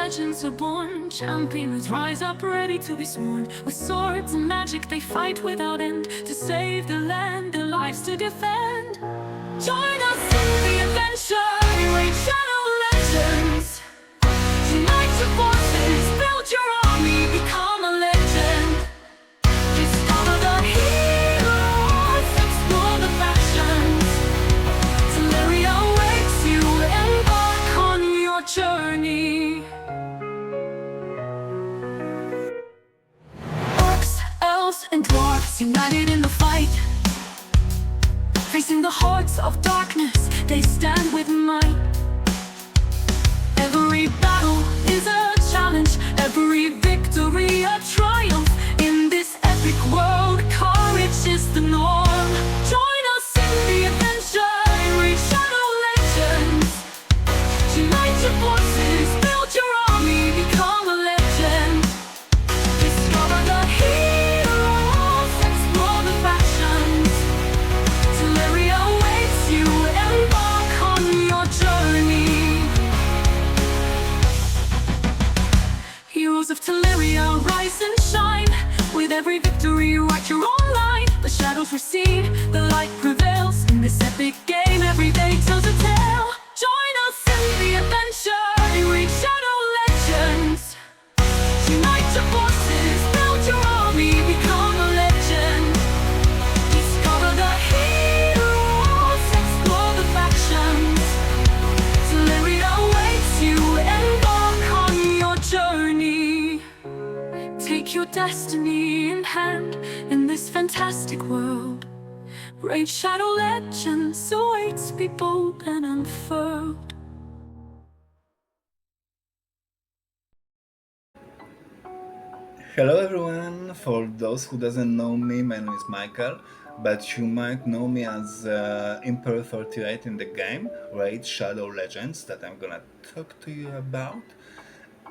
legends are born. Champions rise up ready to be sworn. With swords and magic they fight without end, to save the land, their lives to defend. Join us in the adventure, great shadow legends. Unite your forces, build your army, become a legend. Discover the heroes, explore the factions. Teleria awaits you, embark on your journey. Orcs, elves, and dwarves united in the fight. Facing the hordes of darkness, they stand with might. Every battle is a challenge, every victory a triumph. In this epic world, courage is the norm. Join us in the adventure, great shadow legends. Unite your forces, build your army, become a legend. Discover the heroes, explore the factions. Teleria awaits you, embark on your journey. Heroes of Teleria, rise and shine. With every victory, write your own line. The shadows recede, the light prevails. In this epic game, every day tells a tale. Join us in the adventure, great shadow legends. Unite your forces, build your army, become a legend. Discover the heroes, explore the factions. Teleria awaits you, embark on your journey. Take your destiny in hand in this fantastic world. Great shadow legends awaits, be bold and unfurled. Hello everyone, for those who doesn't know me, my name is Michael, but you might know me as Emperor 38 in the game, Raid Shadow Legends, that I'm gonna talk to you about.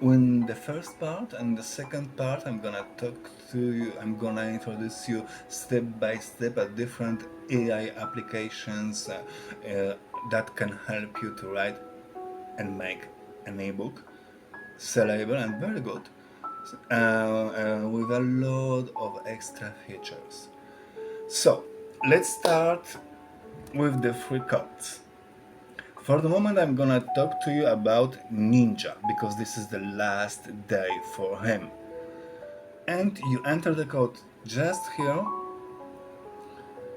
In the first part and the second part, I'm gonna introduce you step by step at different AI applications that can help you to write and make an ebook, sellable and very good, with a lot of extra features. So let's start with the free cards. For the moment, I'm gonna talk to you about Ninja, because this is the last day for him. And you enter the code just here.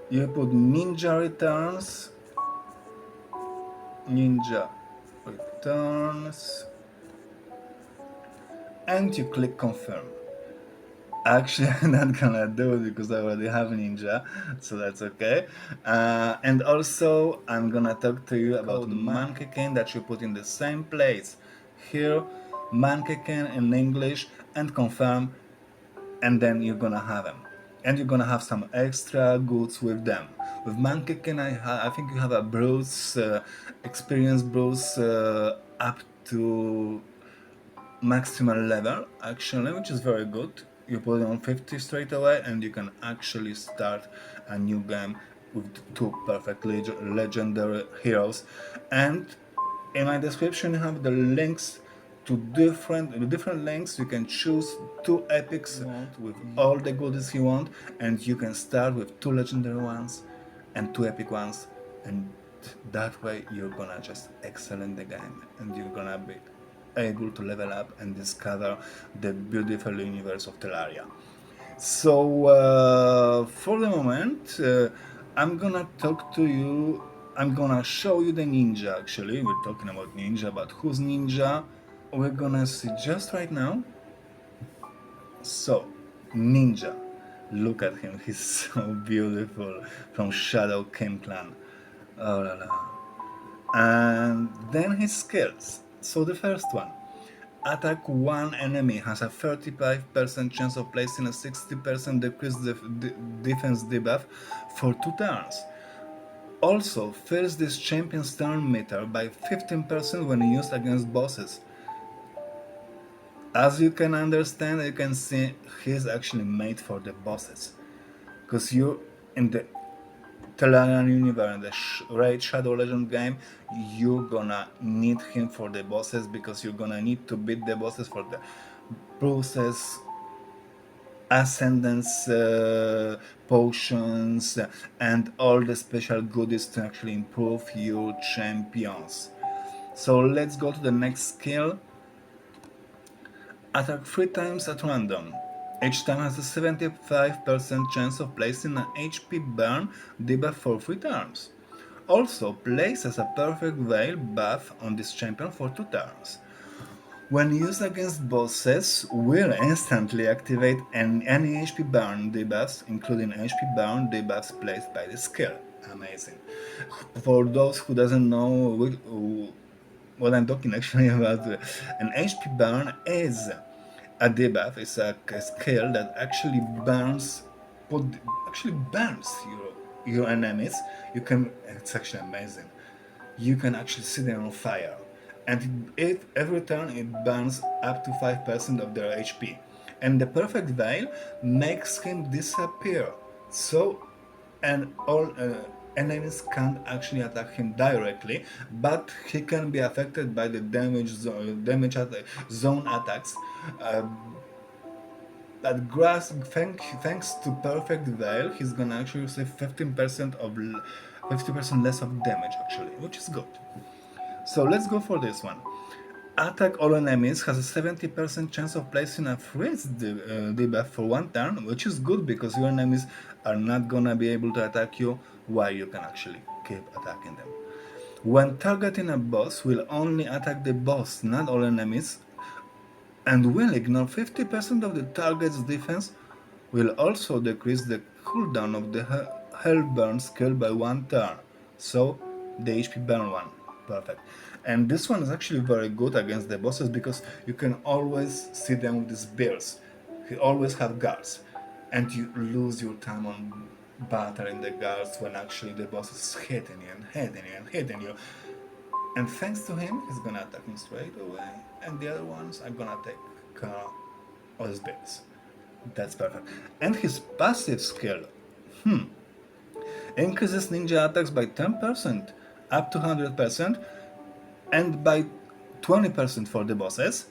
You put NINJARETURNS, and you click confirm. Actually, I'm not gonna do it because I already have Ninja, so that's okay. And also, I'm gonna talk to you about MONKEYKING that you put in the same place. Here, MONKEYKING in English, and confirm, and then you're gonna have them. And you're gonna have some extra goods with them. With MONKEYKING, I think you have a Brews, experienced Brews up to maximal level, actually, which is very good. You put it on 50 straight away, and you can actually start a new game with two perfect legendary heroes. And in my description, you have the links to different links. You can choose two epics with all the goodies you want, and you can start with two legendary ones and two epic ones, and that way you're gonna just excel in the game, and you're gonna be able to level up and discover the beautiful universe of Teleria. So for the moment, I'm gonna talk to you, I'm gonna show you the ninja. Actually, we're talking about ninja, but who's ninja? We're gonna see just right now. So, ninja, look at him, he's so beautiful, from Shadow King clan. Oh la la. And then his skills. So the first one, attack one enemy, has a 35% chance of placing a 60% decreased defense debuff for 2 turns. Also, fills this champion's turn meter by 15% when used against bosses. As you can understand, you can see he's actually made for the bosses, because you're in the Telarian Universe and the Raid Shadow Legend game, you're gonna need him for the bosses, because you're gonna need to beat the bosses for the process, ascendance potions, and all the special goodies to actually improve your champions. So let's go to the next skill. Attack 3 times at random. Each time has a 75% chance of placing an HP burn debuff for 3 turns. Also places a perfect veil buff on this champion for 2 turns. When used against bosses, will instantly activate any HP burn debuffs, including HP burn debuffs placed by the skill. Amazing. For those who doesn't know what I'm talking actually about, an HP burn is a debuff. It's a skill that actually burns your enemies. It's actually amazing. You can actually set them on fire, and every turn it burns up to 5% of their HP. And the perfect veil makes him disappear. So, and all enemies can't actually attack him directly, but he can be affected by the zone attacks. But thanks to perfect veil, he's gonna actually receive 50% less of damage actually, which is good. So let's go for this one. Attack all enemies has a 70% chance of placing a freeze debuff for 1 turn, which is good because your enemies are not gonna be able to attack you while you can actually keep attacking them. When targeting a boss, will only attack the boss, not all enemies, and will ignore 50% of the target's defense. Will also decrease the cooldown of the Hellburn skill by 1 turn, so the HP burn 1. Perfect. And this one is actually very good against the bosses because you can always see them with these bears. You always have guards, and you lose your time on battling the guards when actually the boss is hitting you and hitting you and hitting you. And thanks to him, he's gonna attack me straight away, and the other ones are gonna take all his bears. That's perfect. And his passive skill, increases ninja attacks by 10%, up to 100%, and by 20% for the bosses,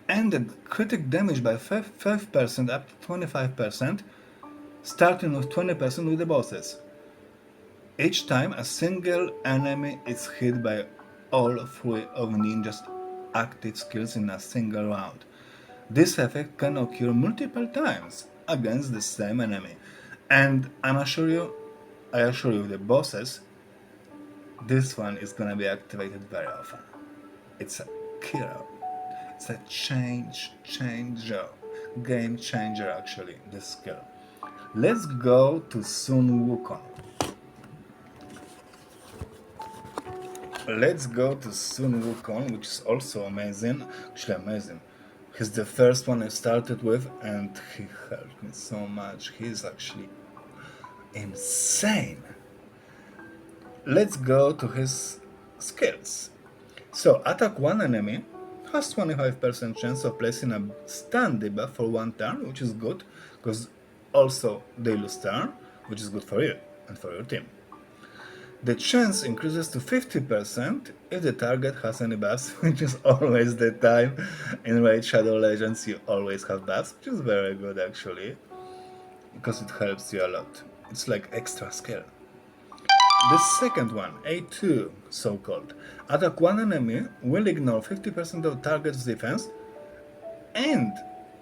and the critic damage by 5% up to 25%, starting with 20% with the bosses. Each time a single enemy is hit by all 3 of Ninja's active skills in a single round. This effect can occur multiple times against the same enemy, and I assure you the bosses, this one is gonna be activated very often. It's a killer. It's a changer, game changer actually, this skill. Let's go to Sun Wukong. Let's go to Sun Wukong, which is also amazing. Actually amazing. He's the first one I started with, and he helped me so much. He's actually insane. Let's go to his skills. So, attack 1 enemy, has 25% chance of placing a stun debuff for 1 turn, which is good, because also they lose turn, which is good for you and for your team. The chance increases to 50% if the target has any buffs, which is always the time. In Raid Shadow Legends you always have buffs, which is very good actually, because it helps you a lot. It's like extra skill. The second one, A2, so-called. Attack 1 enemy will ignore 50% of target's defense, and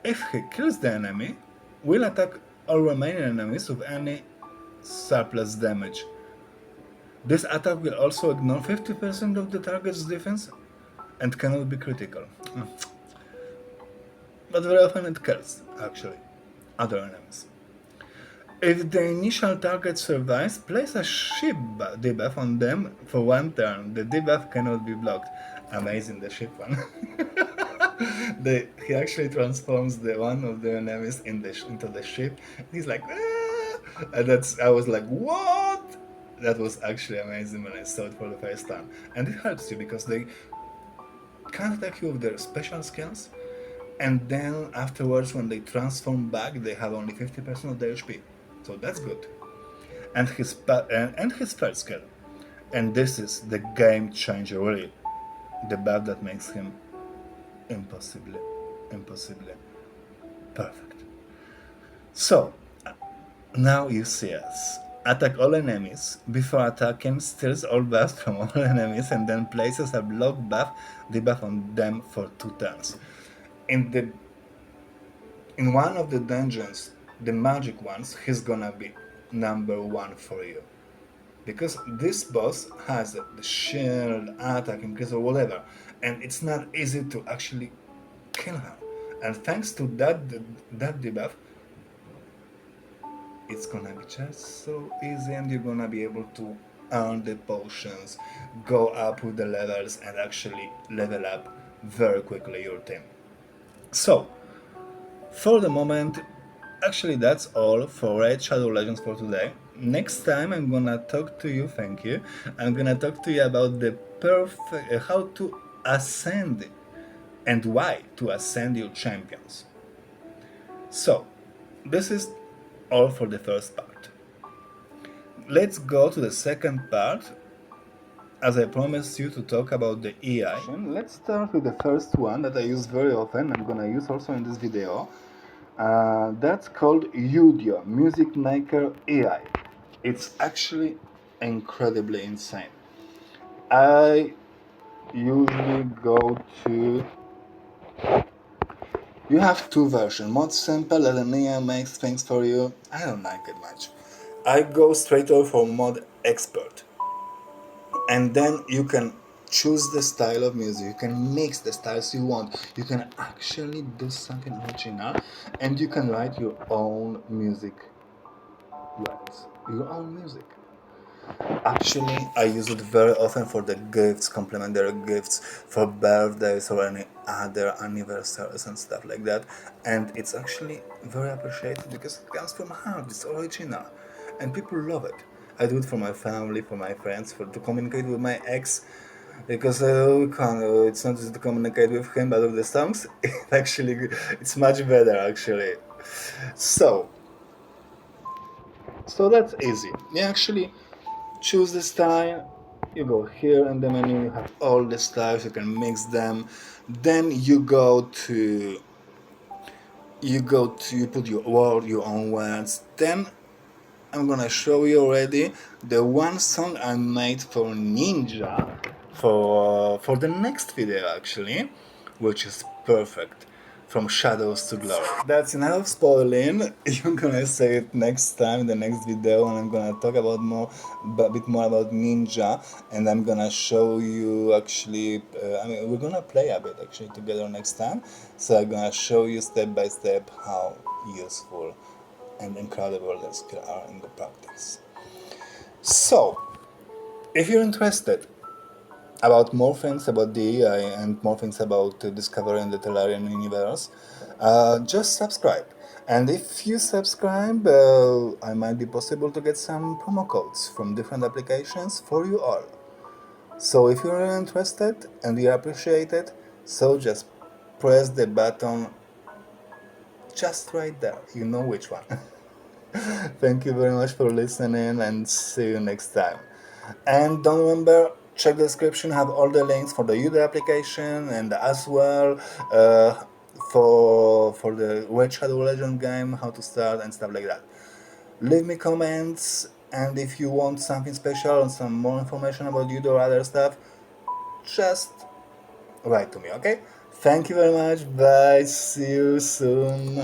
if he kills the enemy, will attack all remaining enemies with any surplus damage. This attack will also ignore 50% of the target's defense and cannot be critical. But very often it kills, actually, other enemies. If the initial target survives, place a ship debuff on them for 1 turn. The debuff cannot be blocked. Amazing, the ship one. He actually transforms one of the enemies into the ship. He's like, ah! And I was like, what? That was actually amazing when I saw it for the first time. And it helps you because they can't attack you with their special skills, and then afterwards when they transform back they have only 50% of their HP. So that's good. and his first skill. And this is the game changer, really. The buff that makes him impossibly perfect. So, now you see us. Attack all enemies. Before attacking, steals all buffs from all enemies and then places a block buff, debuff on them for 2 turns. In one of the dungeons, the magic ones, he's gonna be number 1 for you. Because this boss has the shield, attack, increase or whatever, and it's not easy to actually kill her. And thanks to that debuff, it's gonna be just so easy, and you're gonna be able to earn the potions, go up with the levels, and actually level up very quickly your team. So, for the moment, actually that's all for Raid Shadow Legends for today. Next time I'm gonna talk to you, thank you, I'm gonna talk to you about the how to ascend and why to ascend your champions. So, this is all for the first part. Let's go to the second part, as I promised you to talk about the AI. Let's start with the first one that I use very often, I'm gonna use also in this video. That's called Udio, Music Maker AI. It's actually incredibly insane. I usually go to... You have 2 versions, Mod Simple that an AI makes things for you. I don't like it much. I go straight over for Mod Expert. And then you can choose the style of music, you can mix the styles you want, you can actually do something original, and you can write your own music words, your own music. Actually, I use it very often for the gifts, complimentary gifts, for birthdays or any other anniversaries and stuff like that, and it's actually very appreciated because it comes from heart, it's original, and people love it. I do it for my family, for my friends, to communicate with my ex, because it's not just to communicate with him, but with the songs. It's much better actually. So that's easy. You actually choose the style. You go here in the menu. You have all the styles. You can mix them. Then you put your own words. Then I'm gonna show you already the one song I made for Ninja for the next video actually, which is perfect, from shadows to glory. That's enough spoiling. You're gonna say it next time, the next video, and I'm gonna talk about a bit more about Ninja, and I'm gonna show you actually. We're gonna play a bit actually together next time. So I'm gonna show you step by step how useful and incredible the skills are in the practice. So, if you're interested about more things about the AI and more things about discovering the Tellarian universe, just subscribe. And if you subscribe, I might be possible to get some promo codes from different applications for you all. So if you're really interested and you appreciate it, so just press the button just right there, you know which one. Thank you very much for listening, and see you next time. And don't remember, check the description, have all the links for the Udo application, and as well for the Red Shadow Legend game, how to start and stuff like that. Leave me comments, and if you want something special and some more information about Udo or other stuff, just write to me, okay? Thank you very much, bye, see you soon.